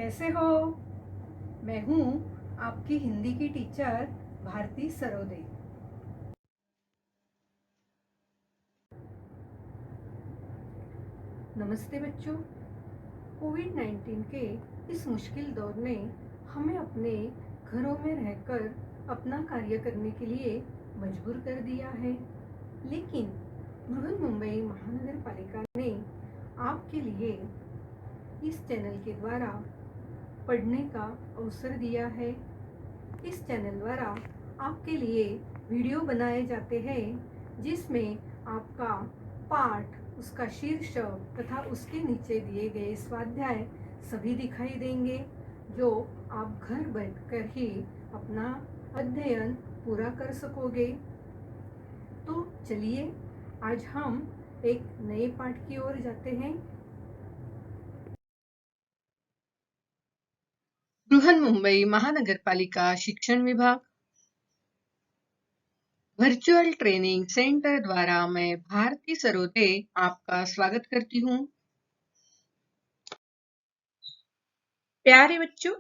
कैसे हो? मैं हूँ आपकी हिंदी की टीचर भारती सरोदे। नमस्ते बच्चों। कोविड-19 के इस मुश्किल दौर ने हमें अपने घरों में रहकर अपना कार्य करने के लिए मजबूर कर दिया है, लेकिन बृहन्मुंबई महानगर पालिका ने आपके लिए इस चैनल के द्वारा पढ़ने का अवसर दिया है। इस चैनल द्वारा आपके लिए वीडियो बनाए जाते हैं जिसमें आपका पाठ, उसका शीर्षक तथा उसके नीचे दिए गए स्वाध्याय सभी दिखाई देंगे, जो आप घर बैठकर ही अपना अध्ययन पूरा कर सकोगे। तो चलिए आज हम एक नए पाठ की ओर जाते हैं। बृहन्मुंबई महानगरपालिका शिक्षण विभाग वर्चुअल ट्रेनिंग सेंटर द्वारा मैं भारती सरोदे आपका स्वागत करती हूँ। प्यारे बच्चों,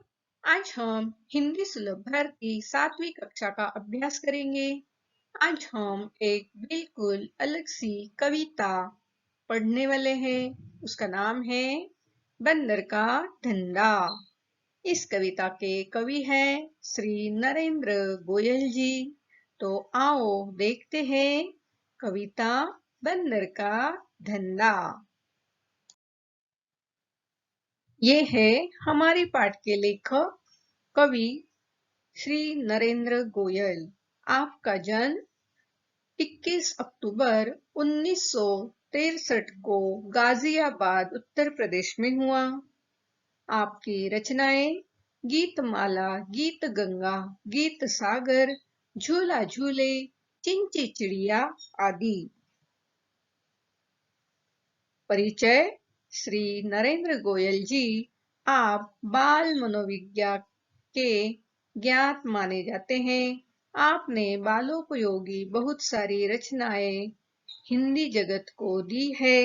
आज हम हिंदी सुलभ भारती 7वीं कक्षा का अभ्यास करेंगे। आज हम एक बिल्कुल अलग सी कविता पढ़ने वाले हैं। उसका नाम है बंदर का धंधा। इस कविता के कवि हैं श्री नरेंद्र गोयल जी। तो आओ देखते हैं कविता बंदर का धंधा। ये है हमारे पाठ के लेखक कवि श्री नरेंद्र गोयल। आपका जन्म 21 अक्टूबर 1963 को गाजियाबाद उत्तर प्रदेश में हुआ। आपकी रचनाएं गीतमाला, गीत गंगा, गीत सागर, झूला झूले, चिंची चिड़िया आदि। परिचय। श्री नरेंद्र गोयल जी आप बाल मनोविज्ञान के ज्ञात माने जाते हैं। आपने बालोपयोगी बहुत सारी रचनाएं हिंदी जगत को दी है।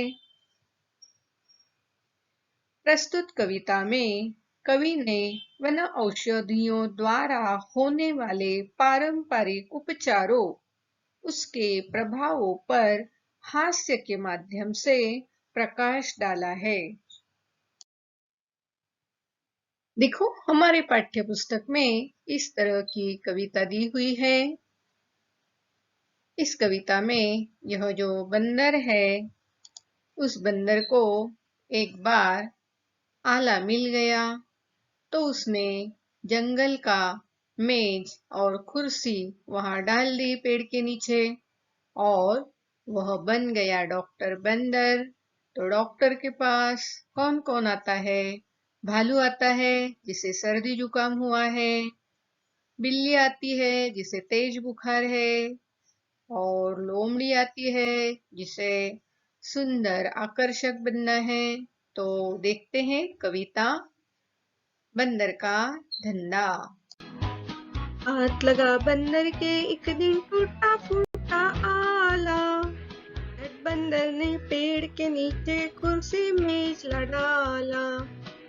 प्रस्तुत कविता में कवि ने वन औषधियों द्वारा होने वाले पारंपरिक उपचारों, उसके प्रभावों पर हास्य के माध्यम से प्रकाश डाला है। देखो, हमारे पाठ्य पुस्तक में इस तरह की कविता दी हुई है। इस कविता में यह जो बंदर है, उस बंदर को एक बार आला मिल गया, तो उसने जंगल का मेज और कुर्सी वहां डाल दी पेड़ के नीचे, और वह बन गया डॉक्टर बंदर। तो डॉक्टर के पास कौन कौन आता है? भालू आता है जिसे सर्दी जुकाम हुआ है, बिल्ली आती है जिसे तेज बुखार है, और लोमड़ी आती है जिसे सुंदर आकर्षक बनना है। तो देखते हैं कविता बंदर का धंधा। हाथ लगा बंदर के एक दिन टूटा फूटा आला, बंदर ने पेड़ के नीचे कुर्सी मेज डाला।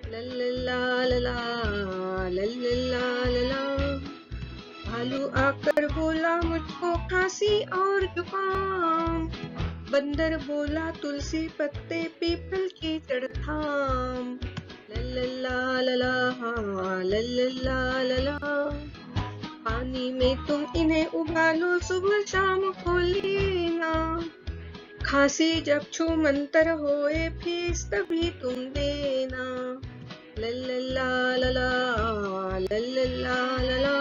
लल्ला लला लल्ला लला, भालू आकर बोला मुझको खांसी और जुकाम। बंदर बोला तुलसी पत्ते पीपल की जड़ थाम। लल्ला लला लल्ला लला, पानी में तुम इन्हें उबालो सुबह शाम को लेना। खांसी जब छू मंतर होए फीस तभी तुम देना। लल्ला लला लल्ला लला,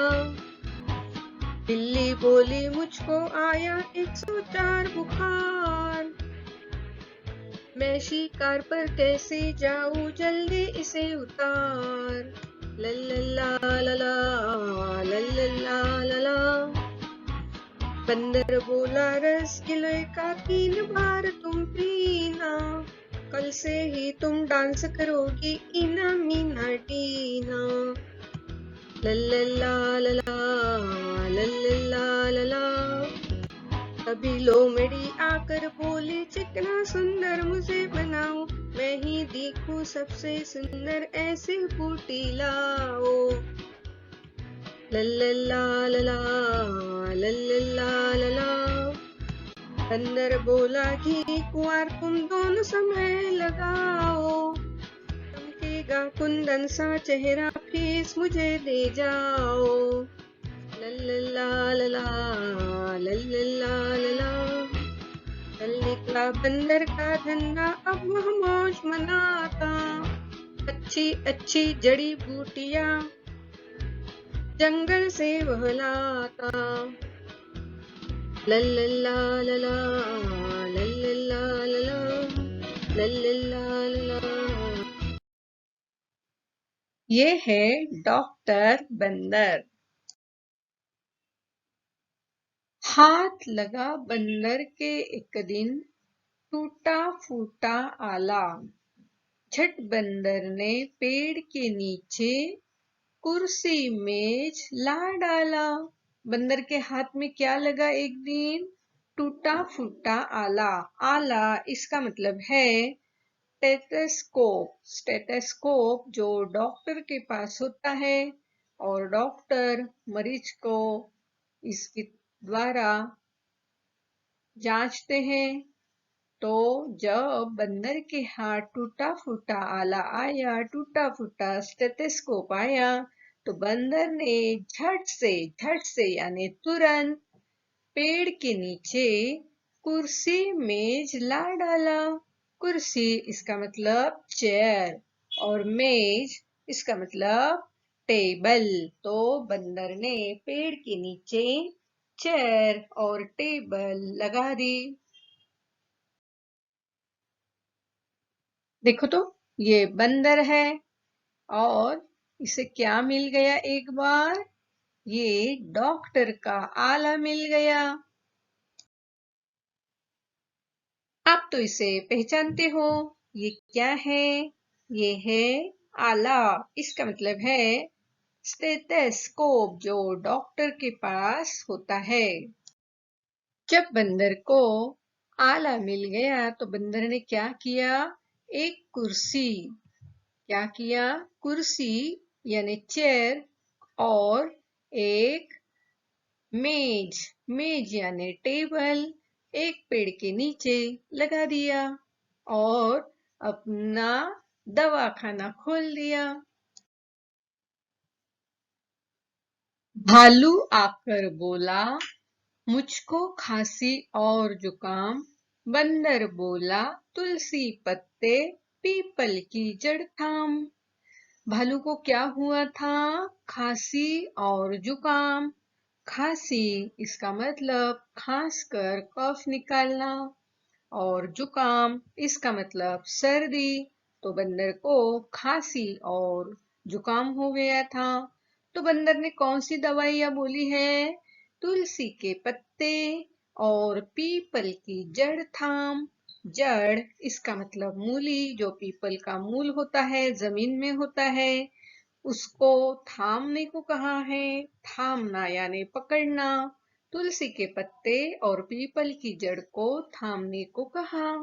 बिल्ली बोली मुझको आया 104 बुखार। मैं शिकार पर कैसे जाऊं, जल्दी इसे उतार। लल्ला लला लल्ला लला, बंदर बोला रस गिलोय का 3 बार तुम पीना। कल से ही तुम डांस करोगी इना मीना टीना। लल्ला लला लल्ला लला, तभी लोमड़ी आकर बोली चिकना सुंदर मुझे बनाओ। मैं ही दिखूं सबसे सुंदर ऐसी बूटी लाओ। लल्लल्ला लला लल्लल्ला लला। बंदर बोला घी कुंवर तुम दोनों समय लगाओ। चमकेगा कुंदन सा चेहरा फीस मुझे दे जाओ। लल्लल्ला लला लल्लल्ला लला। चल निकला बंदर का धंधा अब वह मौज मनाता। अच्छी अच्छी जड़ी बूटियां जंगल से वह लाता। लल्लल्ला लला लल्लल्ला लला लल्लल्ला लला। ये है डॉक्टर बंदर। हाथ लगा बंदर के एक दिन टूटा फूटा आला। झट बंदर ने पेड़ के नीचे कुर्सी मेज ला डाला। बंदर के हाथ में क्या लगा एक दिन? टूटा फूटा आला। आला इसका मतलब है स्टेथोस्कोप। स्टेथोस्कोप जो डॉक्टर के पास होता है और डॉक्टर मरीज को इसके द्वारा जांचते हैं। तो जब बंदर के हाथ टूटा फूटा आला आया, टूटा फूटा स्टेथोस्कोप आया, तो बंदर ने झट से यानी तुरंत पेड़ के नीचे कुर्सी मेज ला डाला। कुर्सी इसका मतलब चेयर और मेज इसका मतलब टेबल। तो बंदर ने पेड़ के नीचे चेयर और टेबल लगा दी। देखो तो ये बंदर है और इसे क्या मिल गया एक बार? ये डॉक्टर का आला मिल गया। आप तो इसे पहचानते हो। ये क्या है? ये है आला। इसका मतलब है स्टेथोस्कोप जो डॉक्टर के पास होता है। जब बंदर को आला मिल गया तो बंदर ने क्या किया? एक कुर्सी। क्या किया? कुर्सी यानी चेयर और एक मेज। मेज यानी टेबल एक पेड़ के नीचे लगा दिया और अपना दवाखाना खोल दिया। भालू आकर बोला मुझको खांसी और जुकाम। बंदर बोला तुलसी पत्ते पीपल की जड़ थाम। भालू को क्या हुआ था? खांसी और जुकाम। खांसी इसका मतलब खांस कर कफ निकालना और जुकाम इसका मतलब सर्दी। तो बंदर को खांसी और जुकाम हो गया था। तो बंदर ने कौन सी दवाइयां बोली है? तुलसी के पत्ते और पीपल की जड़ थाम। जड़ इसका मतलब मूली, जो पीपल का मूल होता है, जमीन में होता है, उसको थामने को कहा है। थामना यानी पकड़ना। तुलसी के पत्ते और पीपल की जड़ को थामने को कहा।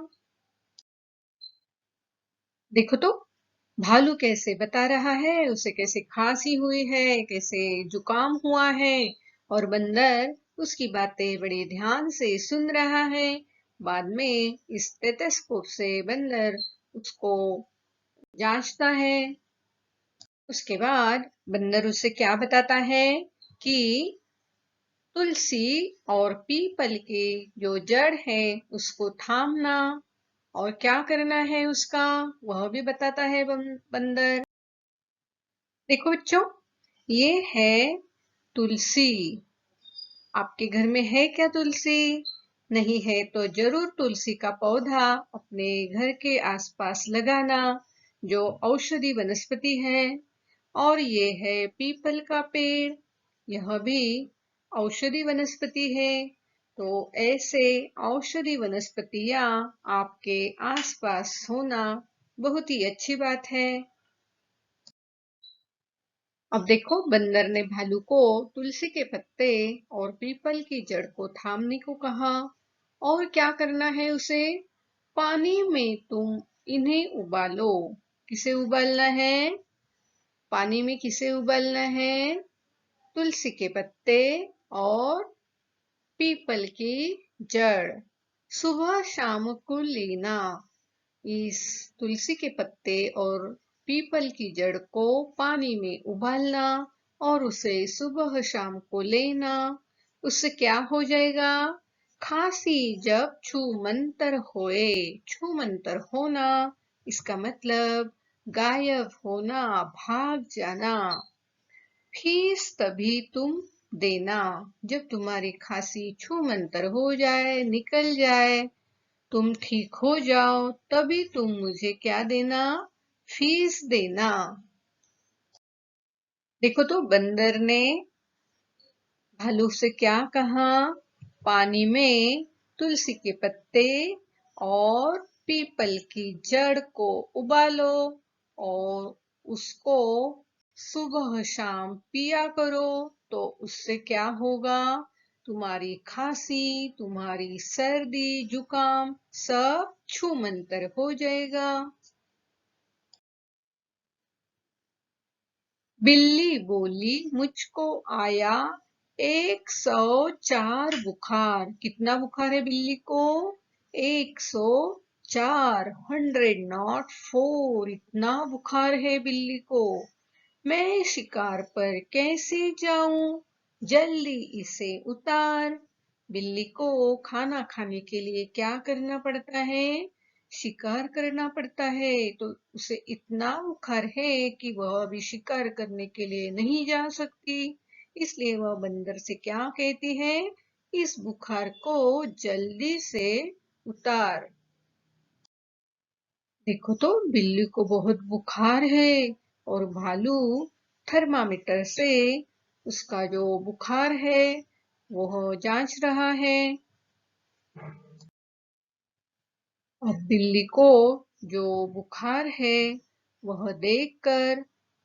देखो तो भालू कैसे बता रहा है, उसे कैसे खांसी हुई है, कैसे जुकाम हुआ है और बंदर उसकी बातें बड़े ध्यान से सुन रहा है। बाद में इस स्टेथोस्कोप से बंदर उसको जांचता है। उसके बाद बंदर उसे क्या बताता है कि तुलसी और पीपल की जो जड़ है उसको थामना और क्या करना है उसका वह भी बताता है बंदर। देखो बच्चों, ये है तुलसी। आपके घर में है क्या तुलसी? नहीं है तो जरूर तुलसी का पौधा अपने घर के आसपास लगाना, जो औषधि वनस्पति है। और ये है पीपल का पेड़, यह भी औषधि वनस्पति है। तो ऐसे औषधि वनस्पतियां आपके आसपास होना बहुत ही अच्छी बात है। अब देखो बंदर ने भालू को तुलसी के पत्ते और पीपल की जड़ को थामने को कहा और क्या करना है उसे? पानी में तुम इन्हें उबालो। किसे उबालना है? पानी में किसे उबालना है? तुलसी के पत्ते और पीपल की जड़। सुबह शाम को लेना। इस तुलसी के पत्ते और पीपल की जड़ को पानी में उबालना और उसे सुबह शाम को लेना। उससे क्या हो जाएगा? खांसी जब छूमंतर होए। छूमंतर होना इसका मतलब गायब होना, भाग जाना। फीस तभी तुम देना जब तुम्हारी खांसी छूमंतर हो जाए, निकल जाए, तुम ठीक हो जाओ, तभी तुम मुझे क्या देना? फीस देना। देखो तो बंदर ने भालू से क्या कहा? पानी में तुलसी के पत्ते और पीपल की जड़ को उबालो और उसको सुबह शाम पिया करो, तो उससे क्या होगा? तुम्हारी खांसी, तुम्हारी सर्दी, जुकाम सब छूमंतर हो जाएगा। बिल्ली बोली, मुझको आया 104 बुखार। कितना बुखार है बिल्ली को? 104, 100 नॉट 4। इतना बुखार है बिल्ली को। मैं शिकार पर कैसे जाऊं? जल्दी इसे उतार। बिल्ली को खाना खाने के लिए क्या करना पड़ता है? शिकार करना पड़ता है। तो उसे इतना बुखार है कि वह अभी शिकार करने के लिए नहीं जा सकती। इसलिए वह बंदर से क्या कहती है? इस बुखार को जल्दी से उतार। देखो तो बिल्ली को बहुत बुखार है और भालू थर्मामीटर से उसका जो बुखार है वो जांच रहा है। अब बिल्ली को जो बुखार है वह देखकर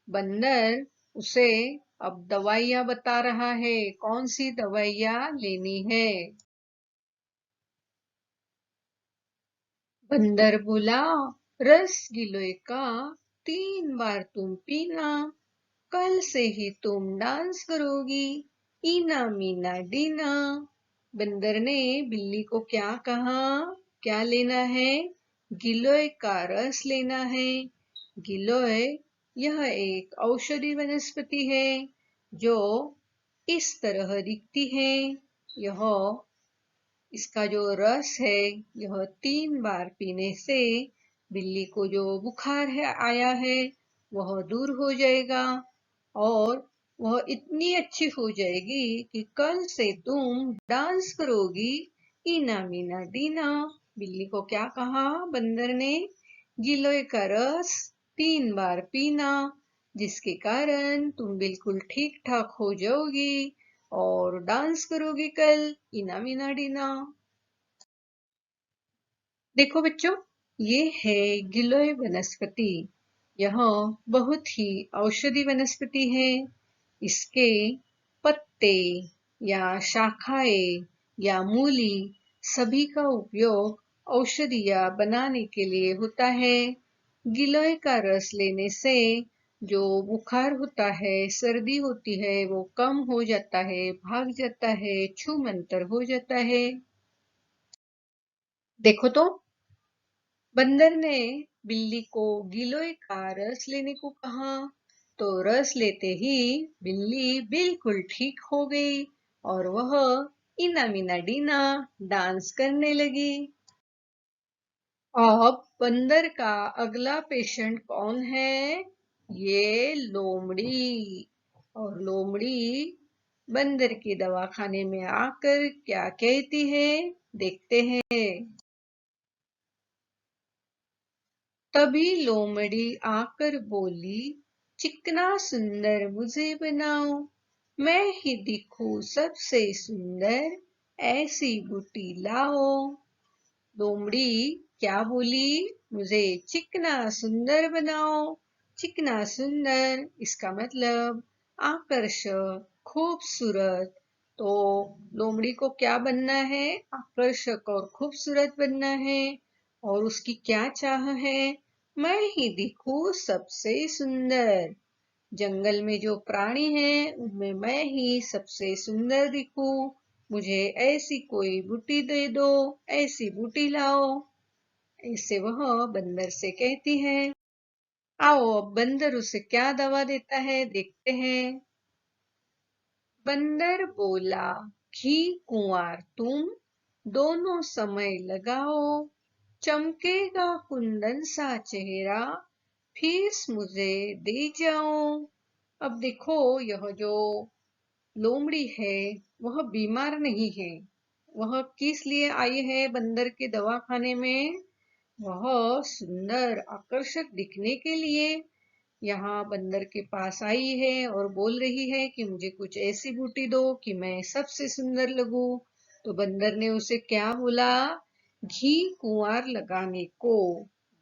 बंदर उसे अब दवाइयां बता रहा है, कौन सी दवाइयां लेनी है। बंदर बोला, रस गिलोय का 3 बार तुम पीना, कल से ही तुम डांस करोगी, इना मीना डीना। बंदर ने बिल्ली को क्या कहा? क्या लेना है? गिलोय का रस लेना है। गिलोय यह एक औषधि वनस्पति है जो इस तरह दिखती है। यह इसका जो रस है यह 3 बार पीने से बिल्ली को जो बुखार है आया है वह दूर हो जाएगा और वह इतनी अच्छी हो जाएगी कि कल से तुम डांस करोगी, इना मीना डीना। बिल्ली को क्या कहा बंदर ने? गिलोय का रस 3 बार पीना, जिसके कारण तुम बिल्कुल ठीक ठाक हो जाओगी और डांस करोगी कल, इना मीना डीना। देखो बच्चों, ये है गिलोय वनस्पति। यह बहुत ही औषधि वनस्पति है। इसके पत्ते या शाखाएं या मूली सभी का उपयोग औषधियां बनाने के लिए होता है। गिलोय का रस लेने से जो बुखार होता है, सर्दी होती है, वो कम हो जाता है, भाग जाता है, छूमंतर हो जाता है। देखो तो बंदर ने बिल्ली को गिलोय का रस लेने को कहा, तो रस लेते ही बिल्ली बिल्कुल ठीक हो गई और वह इना मीना डीना डांस करने लगी। अब बंदर का अगला पेशेंट कौन है? ये लोमड़ी। और लोमड़ी बंदर के दवाखाने में आकर क्या कहती है, देखते हैं। तभी लोमड़ी आकर बोली, चिकना सुंदर मुझे बनाओ, मैं ही दिखूं सबसे सुंदर, ऐसी बूटी लाओ। लोमड़ी क्या बोली? मुझे चिकना सुंदर बनाओ। चिकना सुंदर इसका मतलब आकर्षक, खूबसूरत। तो लोमड़ी को क्या बनना है? आकर्षक और खूबसूरत बनना है। और उसकी क्या चाह है? मैं ही दिखूं सबसे सुंदर। जंगल में जो प्राणी हैं उनमें मैं ही सबसे सुंदर दिखूं। मुझे ऐसी कोई बूटी दे दो, ऐसी बूटी लाओ। ऐसे वह बंदर से कहती है। आओ अब बंदर उसे क्या दवा देता है देखते हैं। बंदर बोला, घी कुंवार तुम दोनों समय लगाओ, चमकेगा कुंदन सा चेहरा, फीस मुझे दे जाओ। अब देखो, यह जो लोमड़ी है वह बीमार नहीं है। वह किस लिए आई है बंदर के दवाखाने में? वह सुंदर आकर्षक दिखने के लिए यहाँ बंदर के पास आई है और बोल रही है कि मुझे कुछ ऐसी बूटी दो कि मैं सबसे सुंदर लगूं। तो बंदर ने उसे क्या बोला? घी कुंवार लगाने को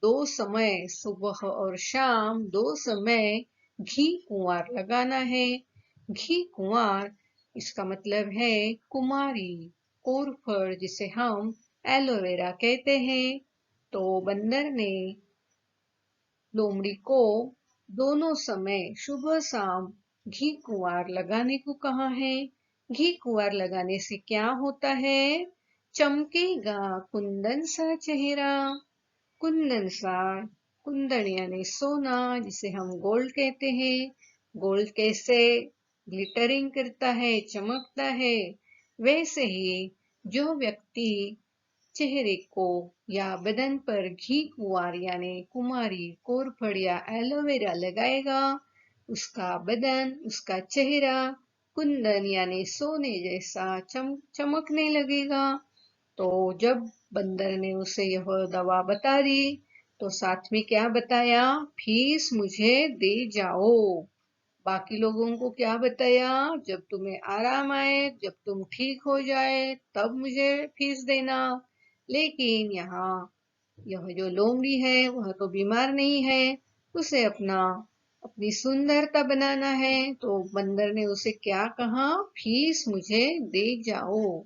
2 समय, सुबह और शाम 2 समय घी कुंवार लगाना है। घी कुंवार इसका मतलब है कुमारी, कोरफड जिसे हम एलोवेरा कहते हैं। तो बंदर ने लोमड़ी को दोनों समय सुबह शाम घी कुंवार लगाने को कहा है। घी कुंवार लगाने से क्या होता है? चमकेगा कुंदन सा चेहरा। कुंदन सा, कुंदन यानी सोना जिसे हम गोल्ड कहते हैं। गोल्ड कैसे ग्लिटरिंग करता है, चमकता है, वैसे ही जो व्यक्ति चेहरे को या बदन पर घी कुंवार यानी कुमारी, कोरफड या एलोवेरा लगाएगा, उसका बदन, उसका चेहरा कुंदन यानी सोने जैसा चमकने लगेगा। तो जब बंदर ने उसे यह दवा बता दी तो साथ में क्या बताया? फीस मुझे दे जाओ। बाकी लोगों को क्या बताया? जब तुम्हें आराम आए, जब तुम ठीक हो जाए, तब मुझे फीस देना। लेकिन यहाँ यह जो लोमड़ी है वह तो बीमार नहीं है, उसे अपनी सुंदरता बनाना है। तो बंदर ने उसे क्या कहा? फीस मुझे दे जाओ।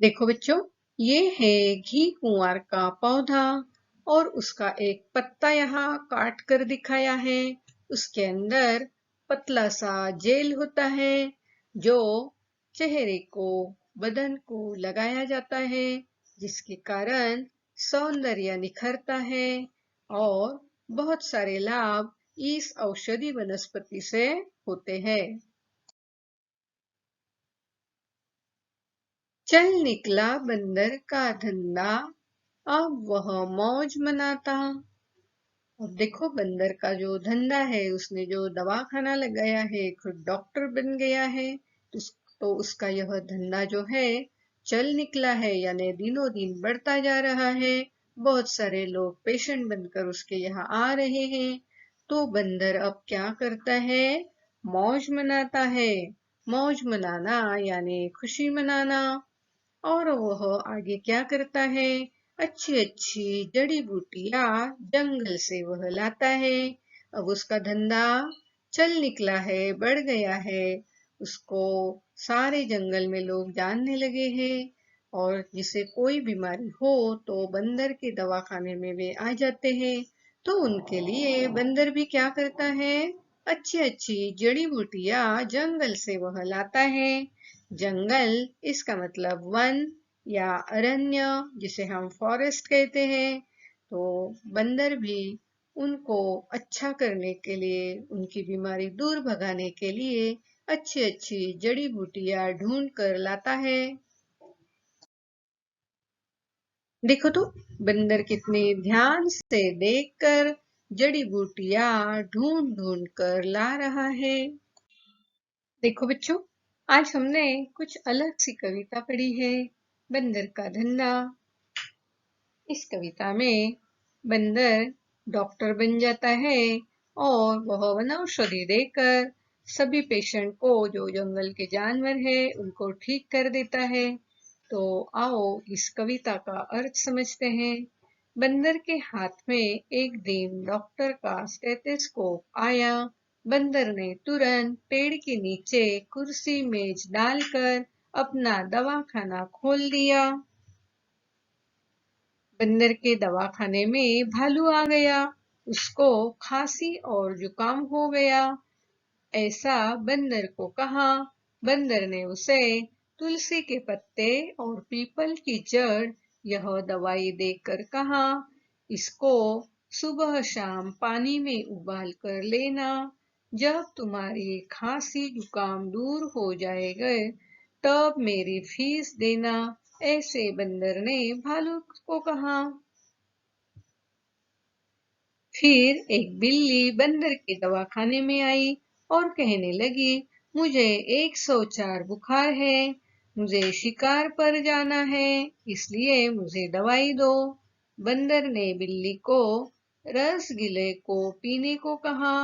देखो बच्चों, ये है घी कुंवार का पौधा और उसका एक पत्ता यहाँ काट कर दिखाया है। उसके अंदर पतला सा जेल होता है जो चेहरे को, बदन को लगाया जाता है, जिसके कारण सौंदर्य निखरता है और बहुत सारे लाभ इस औषधि वनस्पति से होते हैं। चल निकला बंदर का धंधा, अब वह मौज मनाता। अब देखो, बंदर का जो धंधा है, उसने जो दवाखाना लगाया है, खुद डॉक्टर बन गया है। तो उसका यह धंधा जो है चल निकला है, यानी दिनों दिन बढ़ता जा रहा है। बहुत सारे लोग पेशेंट बनकर उसके यहाँ आ रहे हैं। तो बंदर अब क्या करता है? मौज मनाता है। मौज मनाना यानी खुशी मनाना। और वह आगे क्या करता है? अच्छी अच्छी जड़ी बूटियां जंगल से वह लाता है। अब उसका धंधा चल निकला है, बढ़ गया है। उसको सारे जंगल में लोग जानने लगे हैं और जिसे कोई बीमारी हो तो बंदर के दवाखाने में वे आ जाते हैं। तो उनके लिए बंदर भी क्या करता है? अच्छी अच्छी जड़ी बूटियां जंगल से वह लाता है। जंगल इसका मतलब वन या अरण्य जिसे हम फॉरेस्ट कहते हैं। तो बंदर भी उनको अच्छा करने के लिए, उनकी बीमारी दूर भगाने के लिए अच्छी अच्छी जड़ी बूटियां ढूंढ कर लाता है। देखो तो, बंदर कितने ध्यान से देखकर जड़ी बूटियां ढूंढ ढूंढ कर ला रहा है। देखो बच्चों, आज हमने कुछ अलग सी कविता पढ़ी है, बंदर का धंधा। इस कविता में बंदर डॉक्टर बन जाता है और वह वनौषधि देकर सभी पेशेंट को, जो जंगल के जानवर है, उनको ठीक कर देता है। तो आओ इस कविता का अर्थ समझते हैं। बंदर के हाथ में एक दिन डॉक्टर का स्टेथोस्कोप आया। बंदर ने तुरंत पेड़ के नीचे कुर्सी मेज डालकर अपना दवाखाना खोल दिया। बंदर के दवाखाने में भालू आ गया। उसको खांसी और जुकाम हो गया। ऐसा बंदर को कहा। बंदर ने उसे तुलसी के पत्ते और पीपल की जड़ यह दवाई देकर कहा, इसको सुबह शाम पानी में उबाल कर लेना। जब तुम्हारी खांसी जुकाम दूर हो जाएगा तब मेरी फीस देना। ऐसे बंदर ने भालू को कहा। फिर एक बिल्ली बंदर के दवाखाने में आई और कहने लगी, मुझे 104 बुखार है, मुझे शिकार पर जाना है, इसलिए मुझे दवाई दो। बंदर ने बिल्ली को रसगुल्ले को पीने को कहा।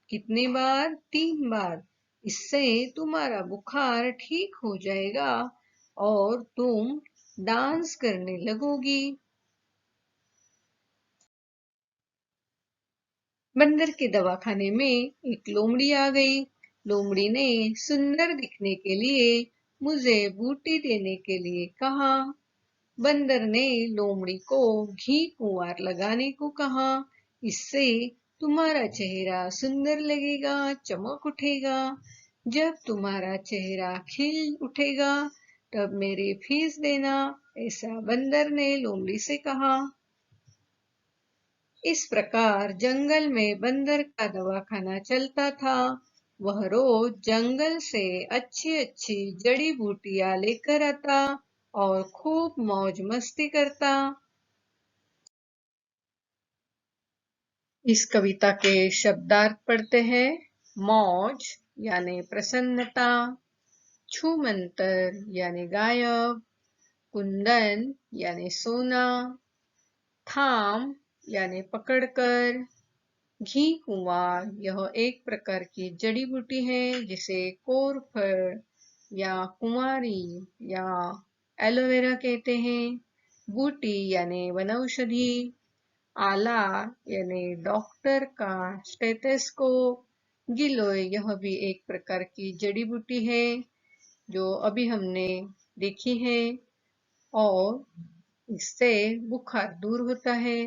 कितनी बार? 3 बार। इससे तुम्हारा बुखार ठीक हो जाएगा और तुम डांस करने लगोगी। बंदर के दवाखाने में एक लोमड़ी आ गई। लोमड़ी ने सुंदर दिखने के लिए मुझे बूटी देने के लिए कहा। बंदर ने लोमड़ी को घी कुंवार लगाने को कहा। इससे तुम्हारा चेहरा सुंदर लगेगा, चमक उठेगा। जब तुम्हारा चेहरा खिल उठेगा तब मेरी फीस देना। ऐसा बंदर ने लोमड़ी से कहा। इस प्रकार जंगल में बंदर का दवाखाना चलता था। वह रोज जंगल से अच्छी अच्छी जड़ी बूटियां लेकर आता और खूब मौज मस्ती करता। इस कविता के शब्दार्थ पढ़ते हैं। मौज यानी प्रसन्नता, छूमंतर यानी गायब, कुंदन यानी सोना, थाम यानी पकड़कर, घी कुंवार यह एक प्रकार की जड़ी बूटी है जिसे कोरफड या कुंवारी या एलोवेरा कहते हैं। बूटी यानी वनौषधि, आला यानी डॉक्टर का स्टेथोस्कोप, गिलोय यह भी एक प्रकार की जड़ी बूटी है जो अभी हमने देखी है और इससे बुखार दूर होता है।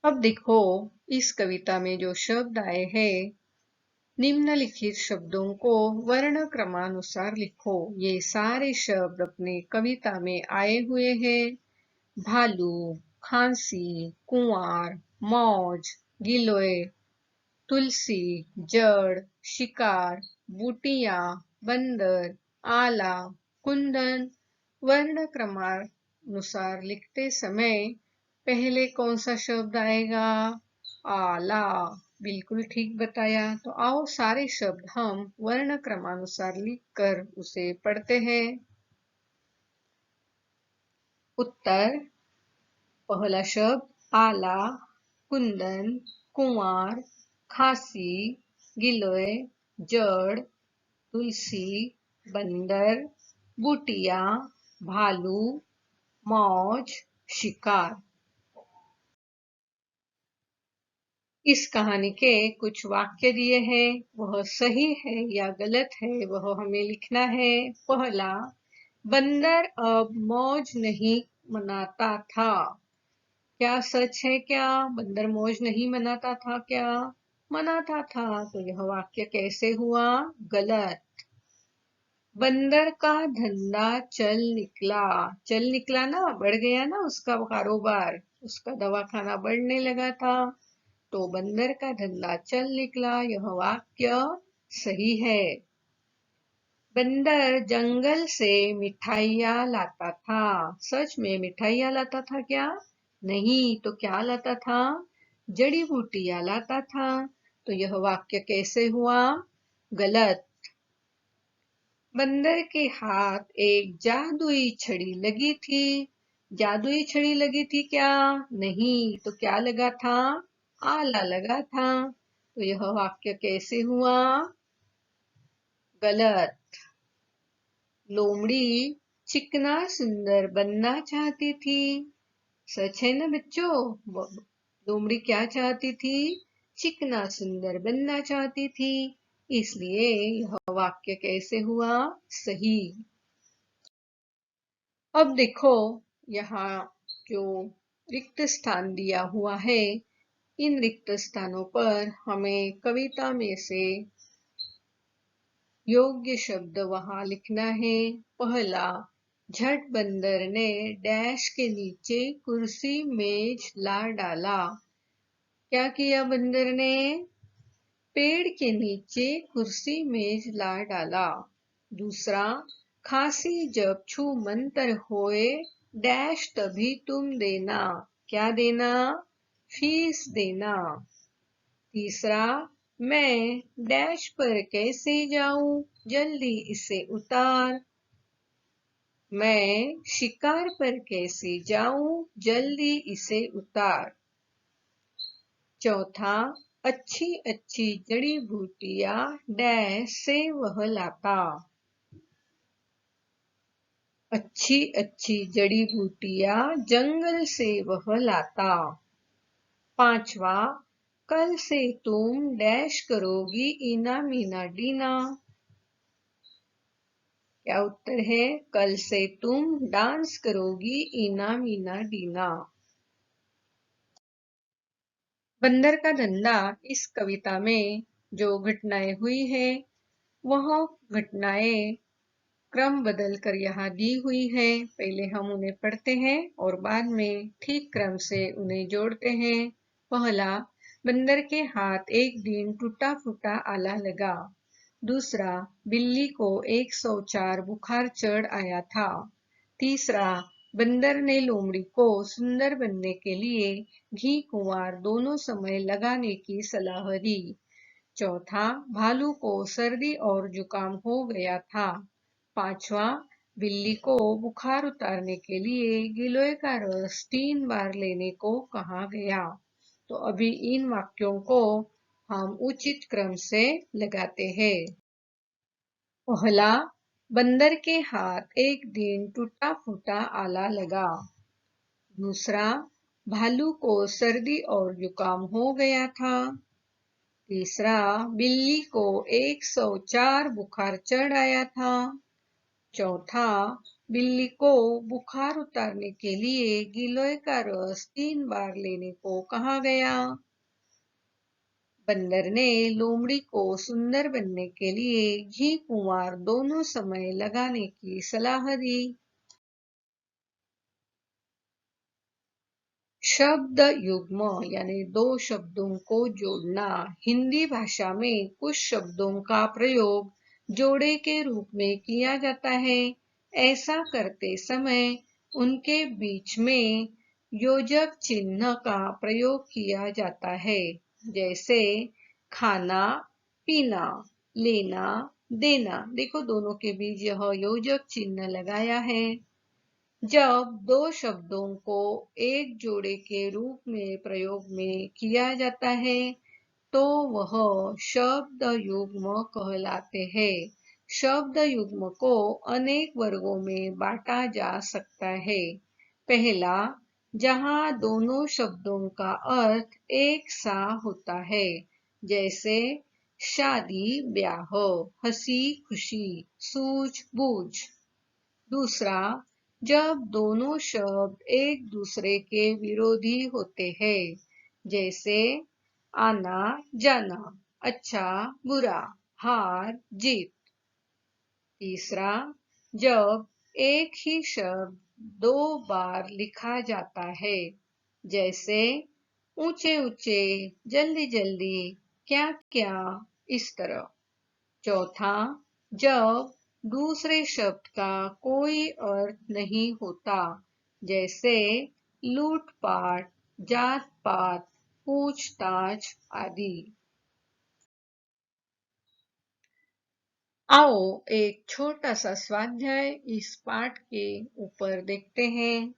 अब देखो इस कविता में जो शब्द आए हैं, निम्नलिखित शब्दों को वर्ण क्रमानुसार लिखो। ये सारे शब्द अपने कविता में आए हुए हैं। भालू, खांसी, कुंवार, मौज, गिलोय, तुलसी, जड़, शिकार, बूटियां, बंदर, आला, कुंदन। वर्ण क्रमानुसार लिखते समय पहले कौन सा शब्द आएगा? आला। बिल्कुल ठीक बताया। तो आओ सारे शब्द हम वर्ण क्रमानुसार लिखकर उसे पढ़ते हैं। उत्तर। पहला शब्द आला, कुंदन, कुंवार, खांसी, गिलोय, जड़, तुलसी, बंदर, बूटिया, भालू, मौज, शिकार। इस कहानी के कुछ वाक्य दिए हैं, वह सही है या गलत है वह हमें लिखना है। पहला, बंदर अब मौज नहीं मनाता था। क्या सच है क्या? बंदर मौज नहीं मनाता था क्या? मनाता था। तो यह वाक्य कैसे हुआ? गलत। बंदर का धंधा चल निकला। चल निकला ना, बढ़ गया ना उसका कारोबार, उसका दवाखाना बढ़ने लगा था, तो बंदर का धंधा चल निकला। यह वाक्य सही है। बंदर जंगल से मिठाइयाँ लाता था। सच में मिठाइयाँ लाता था क्या? नहीं, तो क्या लाता था? जड़ी बूटियाँ लाता था। तो यह वाक्य कैसे हुआ? गलत। बंदर के हाथ एक जादुई छड़ी लगी थी। जादुई छड़ी लगी थी क्या? नहीं, तो क्या लगा था? आला लगा था। तो यह वाक्य कैसे हुआ? गलत। लोमड़ी चिकना सुंदर बनना चाहती थी। सच है ना बच्चों? लोमड़ी क्या चाहती थी? चिकना सुंदर बनना चाहती थी। इसलिए यह वाक्य कैसे हुआ? सही। अब देखो, यहाँ जो रिक्त स्थान दिया हुआ है, इन रिक्त स्थानों पर हमें कविता में से योग्य शब्द वहां लिखना है। पहला, झट बंदर ने डैश के नीचे कुर्सी मेज ला डाला। क्या किया बंदर ने? पेड़ के नीचे कुर्सी मेज ला डाला। दूसरा, खांसी जब छू मंतर होए डैश तभी तुम देना। क्या देना? फीस देना। तीसरा, मैं डैश पर कैसे जाऊं, जल्दी इसे उतार। मैं शिकार पर कैसे जाऊं, जल्दी इसे उतार। चौथा, अच्छी अच्छी जड़ी बूटियां डैश से वह लाता। अच्छी अच्छी जड़ी बूटियां जंगल से वह लाता। पांचवा, कल से तुम डैश करोगी इना मीना डीना। क्या उत्तर है? कल से तुम डांस करोगी इना मीना डीना। बंदर का धंधा इस कविता में जो घटनाएं हुई है, वह घटनाएं क्रम बदल कर यहाँ दी हुई है। पहले हम उन्हें पढ़ते हैं और बाद में ठीक क्रम से उन्हें जोड़ते हैं। पहला, बंदर के हाथ एक दिन टूटा फूटा आला लगा। दूसरा, बिल्ली को 104 बुखार चढ़ आया था। तीसरा, बंदर ने लोमड़ी को सुंदर बनने के लिए घी कुंवार दोनों समय लगाने की सलाह दी। चौथा, भालू को सर्दी और जुकाम हो गया था। पांचवा, बिल्ली को बुखार उतारने के लिए गिलोय का रस 3 बार लेने को कहा गया। तो अभी इन वाक्यों को हम उचित क्रम से लगाते हैं। पहला, बंदर के हाथ एक दिन टूटा फूटा आला लगा। दूसरा, भालू को सर्दी और जुकाम हो गया था। तीसरा, बिल्ली को 104 बुखार चढ़ आया था। चौथा, बिल्ली को बुखार उतारने के लिए गिलोय का रस 3 बार लेने को कहा गया। बंदर ने लोमड़ी को सुंदर बनने के लिए घी कुंवार दोनों समय लगाने की सलाह दी। शब्द युग्म यानी दो शब्दों को जोड़ना। हिंदी भाषा में कुछ शब्दों का प्रयोग जोड़े के रूप में किया जाता है। ऐसा करते समय उनके बीच में योजक चिन्ह का प्रयोग किया जाता है। जैसे खाना, पीना, लेना, देना। देखो, दोनों के बीच यह योजक चिन्ह लगाया है। जब दो शब्दों को एक जोड़े के रूप में प्रयोग में किया जाता है, तो वह शब्द युग्म कहलाते हैं। शब्द युग्म को अनेक वर्गों में बांटा जा सकता है। पहला, जहां दोनों शब्दों का अर्थ एक सा होता है, जैसे शादी ब्याह, हंसी खुशी, सूझबूझ। दूसरा, जब दोनों शब्द एक दूसरे के विरोधी होते हैं, जैसे आना जाना, अच्छा बुरा, हार जीत। तीसरा, जब एक ही शब्द 2 बार लिखा जाता है, जैसे ऊंचे ऊंचे, जल्दी जल्दी, क्या क्या, इस तरह। चौथा, जब दूसरे शब्द का कोई अर्थ नहीं होता, जैसे लूटपाट, जात पात, पूछताछ आदि। आओ एक छोटा सा स्वाध्याय इस पाठ के ऊपर देखते हैं।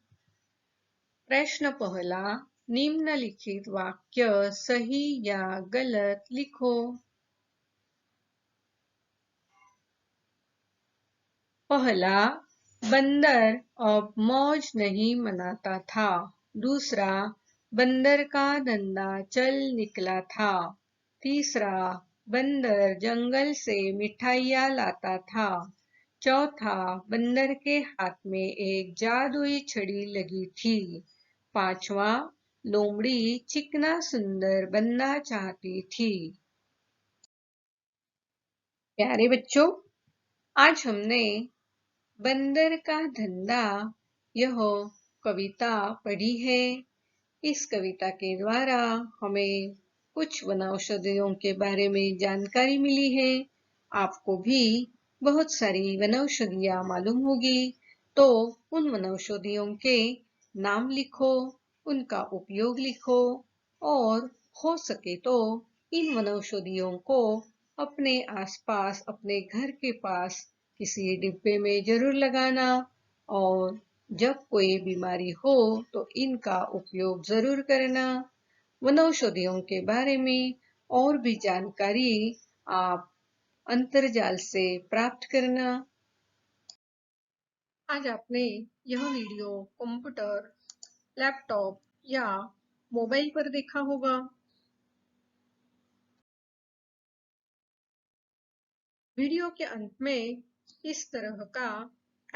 प्रश्न पहला, निम्नलिखित वाक्य सही या गलत लिखो। पहला, बंदर अब मौज नहीं मनाता था। दूसरा, बंदर का धंधा चल निकला था। तीसरा, बंदर जंगल से मिठाइयाँ लाता था। चौथा, बंदर के हाथ में एक जादुई छड़ी लगी थी। पांचवा, लोमड़ी चिकना सुंदर बनना चाहती थी। प्यारे बच्चों, आज हमने बंदर का धंधा यह कविता पढ़ी है। इस कविता के द्वारा हमें कुछ वनौषधियों के बारे में जानकारी मिली है। आपको भी बहुत सारी वनौषधियां मालूम होगी, तो उन वनौषधियों के नाम लिखो, उनका उपयोग लिखो और हो सके तो इन वनौषधियों को अपने आसपास, अपने घर के पास किसी डिब्बे में जरूर लगाना और जब कोई बीमारी हो तो इनका उपयोग जरूर करना। वनौषधियों के बारे में और भी जानकारी आप अंतर्जाल से प्राप्त करना। आज आपने यह वीडियो कंप्यूटर, लैपटॉप या मोबाइल पर देखा होगा। वीडियो के अंत में इस तरह का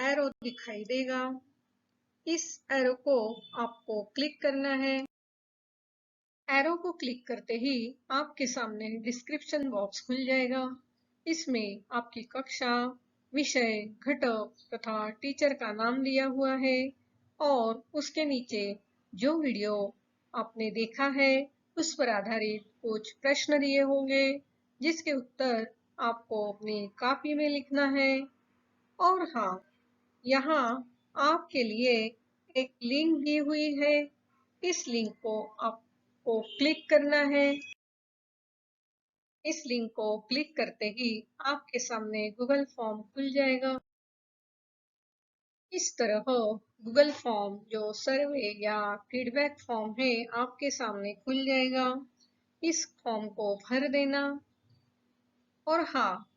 एरो दिखाई देगा। इस एरो को आपको क्लिक करना है। एरो को क्लिक करते ही आपके सामने डिस्क्रिप्शन बॉक्स खुल जाएगा। इसमें आपकी कक्षा, विषय, घटक तथा टीचर का नाम दिया हुआ है और उसके नीचे जो वीडियो आपने देखा है उस पर आधारित कुछ प्रश्न दिए होंगे, जिसके उत्तर आपको अपनी कॉपी में लिखना है। और हाँ, यहाँ आपके लिए एक लिंक दी हुई है। इस लिंक को आपको क्लिक करना है। इस लिंक को क्लिक करते ही आपके सामने गूगल फॉर्म खुल जाएगा। इस तरह गूगल फॉर्म जो सर्वे या फीडबैक फॉर्म है आपके सामने खुल जाएगा। इस फॉर्म को भर देना और हाँ,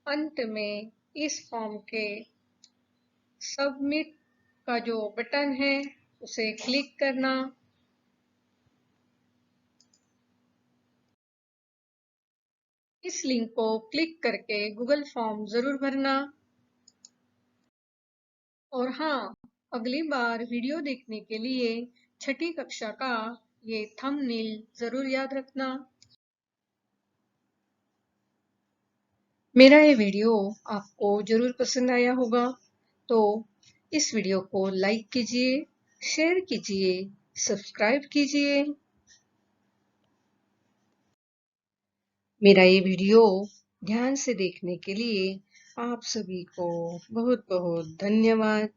अंत में इस फॉर्म के सबमिट का जो बटन है उसे क्लिक करना। इस लिंक को क्लिक करके गूगल फॉर्म जरूर भरना। और हाँ, अगली बार वीडियो देखने के लिए छठी कक्षा का ये थंबनेल जरूर याद रखना। मेरा ये वीडियो आपको जरूर पसंद आया होगा, तो इस वीडियो को लाइक कीजिए, शेयर कीजिए, सब्सक्राइब कीजिए। मेरा ये वीडियो ध्यान से देखने के लिए आप सभी को बहुत बहुत धन्यवाद।